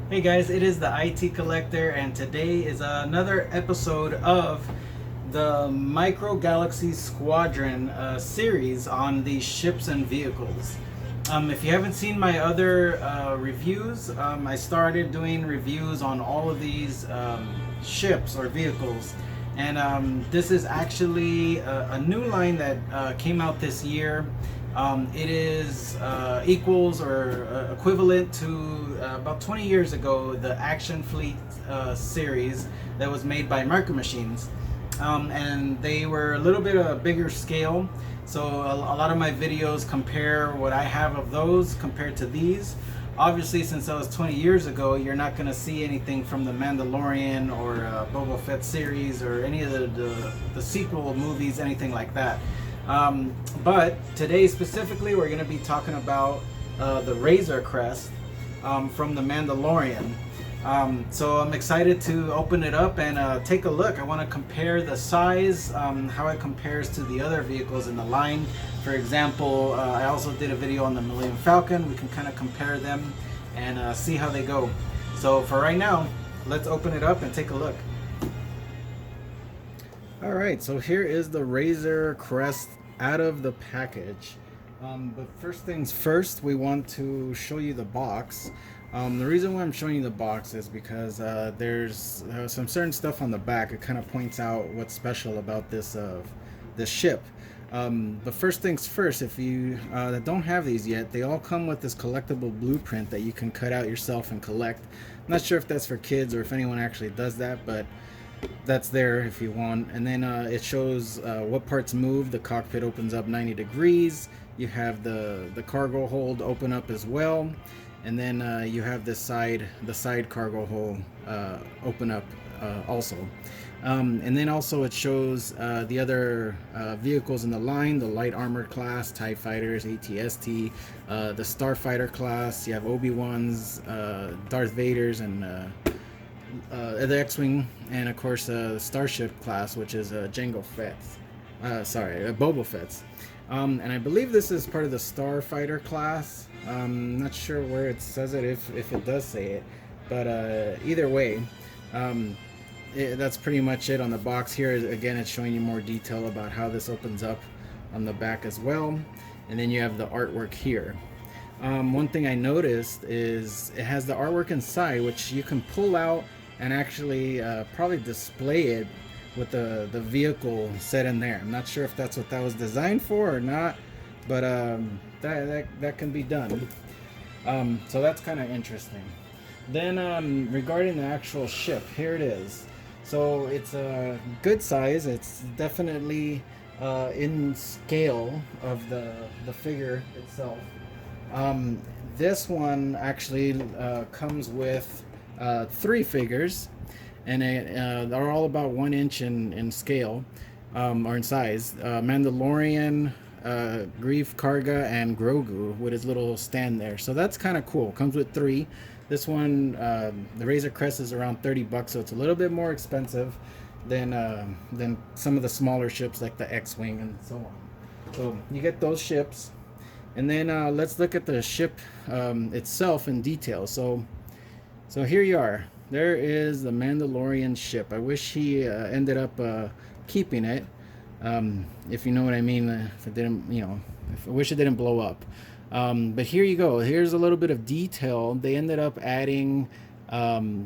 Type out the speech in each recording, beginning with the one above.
Hey guys, it is the IT Collector, and today is another episode of the Micro Galaxy Squadron series on the ships and vehicles. If you haven't seen my other reviews, I started doing reviews on all of these ships or vehicles, and this is actually a new line that came out this year. It is equals or equivalent to about 20 years ago the Action Fleet series that was made by Micro Machines, and they were a little bit of a bigger scale. So a lot of my videos compare what I have of those compared to these. Obviously, since that was 20 years ago, you're not going to see anything from the Mandalorian or Boba Fett series or any of the sequel movies, anything like that. But today specifically, we're going to be talking about the Razor Crest from the Mandalorian. So I'm excited to open it up and take a look. I want to compare the size, how it compares to the other vehicles in the line. For example, I also did a video on the Millennium Falcon. We can kind of compare them and see how they go. So for right now, let's open it up and take a look. Alright, so here is the Razor Crest out of the package. But first things first, we want to show you the box. The reason why I'm showing you the box is because there's some certain stuff on the back. It kind of points out what's special about this ship. But first things first, if you that don't have these yet, they all come with this collectible blueprint that you can cut out yourself and collect. I'm not sure if that's for kids or if anyone actually does that, but that's there if you want. And then it shows what parts move. The cockpit opens up 90 degrees. You have the cargo hold open up as well, and then you have the side cargo hole open up also. And then also it shows the other vehicles in the line: the light armored class, TIE fighters, ATST, the starfighter class. You have Obi-Wan's, Darth Vader's, and the X-wing, and of course the Starship class, which is Jango Fett's. Boba Fett's. And I believe this is part of the Starfighter class. Not sure where it says it, if it does say it, but either way, that's pretty much it on the box. Here again, it's showing you more detail about how this opens up on the back as well, and then you have the artwork here. One thing I noticed is it has the artwork inside, which you can pull out and actually probably display it with the vehicle set in there. I'm not sure if that's what that was designed for or not, but that can be done. So that's kind of interesting. Then regarding the actual ship, here it is. So it's a good size. It's definitely in scale of the figure itself. This one actually comes with 3 figures, and they're all about 1 inch in scale, or in size. Mandalorian, Greef Karga, and Grogu with his little stand there. So that's kind of cool. Comes with 3. This one, the Razor Crest, is around $30, so it's a little bit more expensive than some of the smaller ships like the X-wing and so on. So you get those ships. And then let's look at the ship itself in detail. So here you are. There is the Mandalorian ship. I wish he ended up keeping it, if you know what I mean. If it didn't, I wish it didn't blow up. But here you go. Here's a little bit of detail. They ended up adding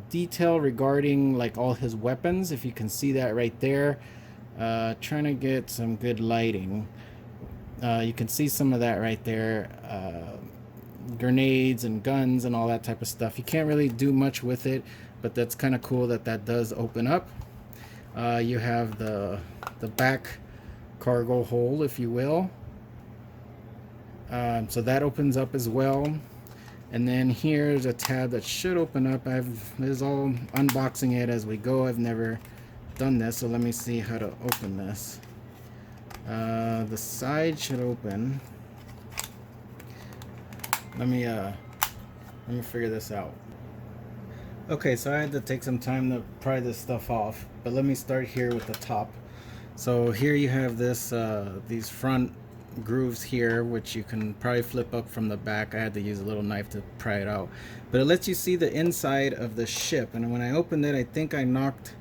detail regarding like all his weapons. If you can see that right there. Trying to get some good lighting. You can see some of that right there. Grenades and guns and all that type of stuff. You can't really do much with it, but that's kind of cool that does open up. You have the back cargo hole, if you will. So that opens up as well. And then here's a tab that should open up. This is all unboxing it as we go. I've never done this, so let me see how to open this. The side should open. Let me figure this out. Okay, so I had to take some time to pry this stuff off, but let me start here with the top. So here you have this these front grooves here, which you can probably flip up from the back. I had to use a little knife to pry it out, but it lets you see the inside of the ship. And when I opened it, I think I knocked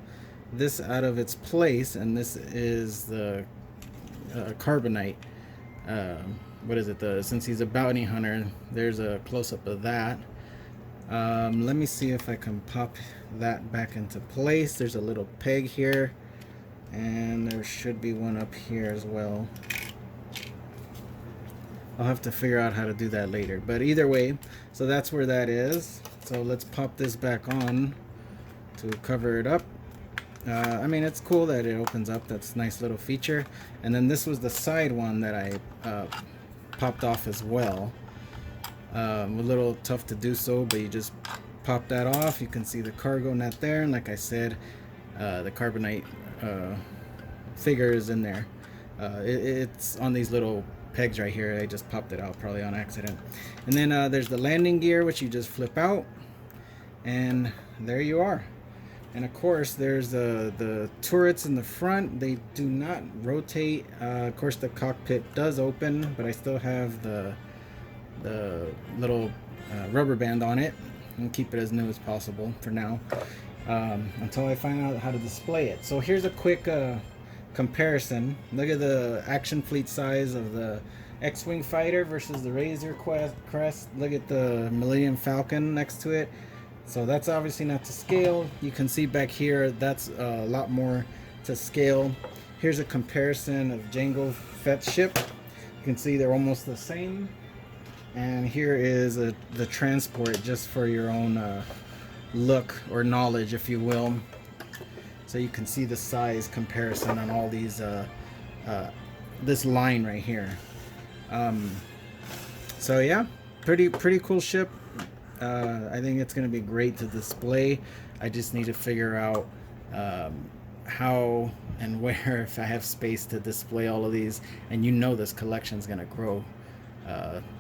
this out of its place, and this is the carbonite. What is it? Since he's a bounty hunter, there's a close-up of that. Let me see if I can pop that back into place. There's a little peg here, and there should be one up here as well. I'll have to figure out how to do that later, but either way, so that's where that is. So let's pop this back on to cover it up. I mean, it's cool that it opens up. That's a nice little feature. And then this was the side one that I popped off as well. A little tough to do so, but you just pop that off. You can see the cargo net there, and like I said, the carbonite figure is in there. It's on these little pegs right here. I just popped it out probably on accident. And then there's the landing gear, which you just flip out, and there you are. And of course there's the turrets in the front. They do not rotate. Of course the cockpit does open, but I still have the little rubber band on it, and keep it as new as possible for now, until I find out how to display it. So here's a quick comparison. Look at the action fleet size of the X-Wing fighter versus the Razor Crest. Look at the Millennium Falcon next to it. So that's obviously not to scale. You can see back here, that's a lot more to scale. Here's a comparison of Jango Fett's ship. You can see they're almost the same. And here is the transport, just for your own look or knowledge, if you will. So you can see the size comparison on all these, this line right here. So yeah, pretty cool ship. I think it's going to be great to display. I just need to figure out how and where, if I have space to display all of these. And you know this collection is going to grow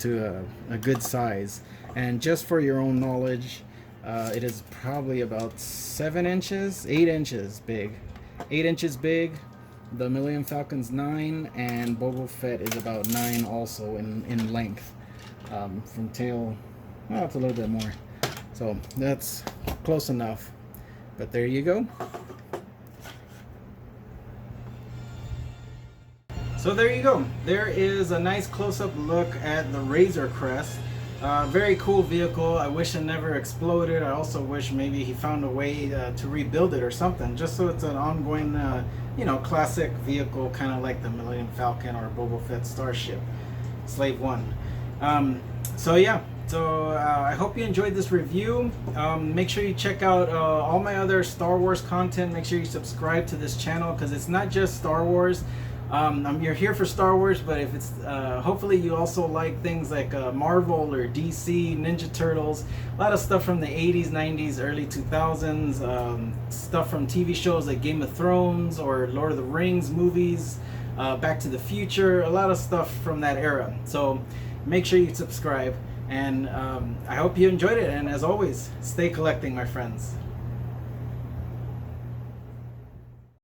to a good size. And just for your own knowledge, it is probably about 8 inches big. 8 inches big. The Millennium Falcon's 9, and Boba Fett is about 9 also in length. From tail, well, it's a little bit more. So that's close enough. But there you go. So there you go. There is a nice close-up look at the Razor Crest. Very cool vehicle. I wish it never exploded. I also wish maybe he found a way to rebuild it or something, just so it's an ongoing, you know, classic vehicle, kind of like the Millennium Falcon or Boba Fett Starship Slave One. So yeah. So I hope you enjoyed this review. Make sure you check out all my other Star Wars content. Make sure you subscribe to this channel, because it's not just Star Wars. You're here for Star Wars, but if it's hopefully you also like things like Marvel or DC, Ninja Turtles, a lot of stuff from the 80s, 90s, early 2000s, stuff from TV shows like Game of Thrones or Lord of the Rings movies, Back to the Future, a lot of stuff from that era. So make sure you subscribe, and I hope you enjoyed it, and as always, stay collecting, my friends.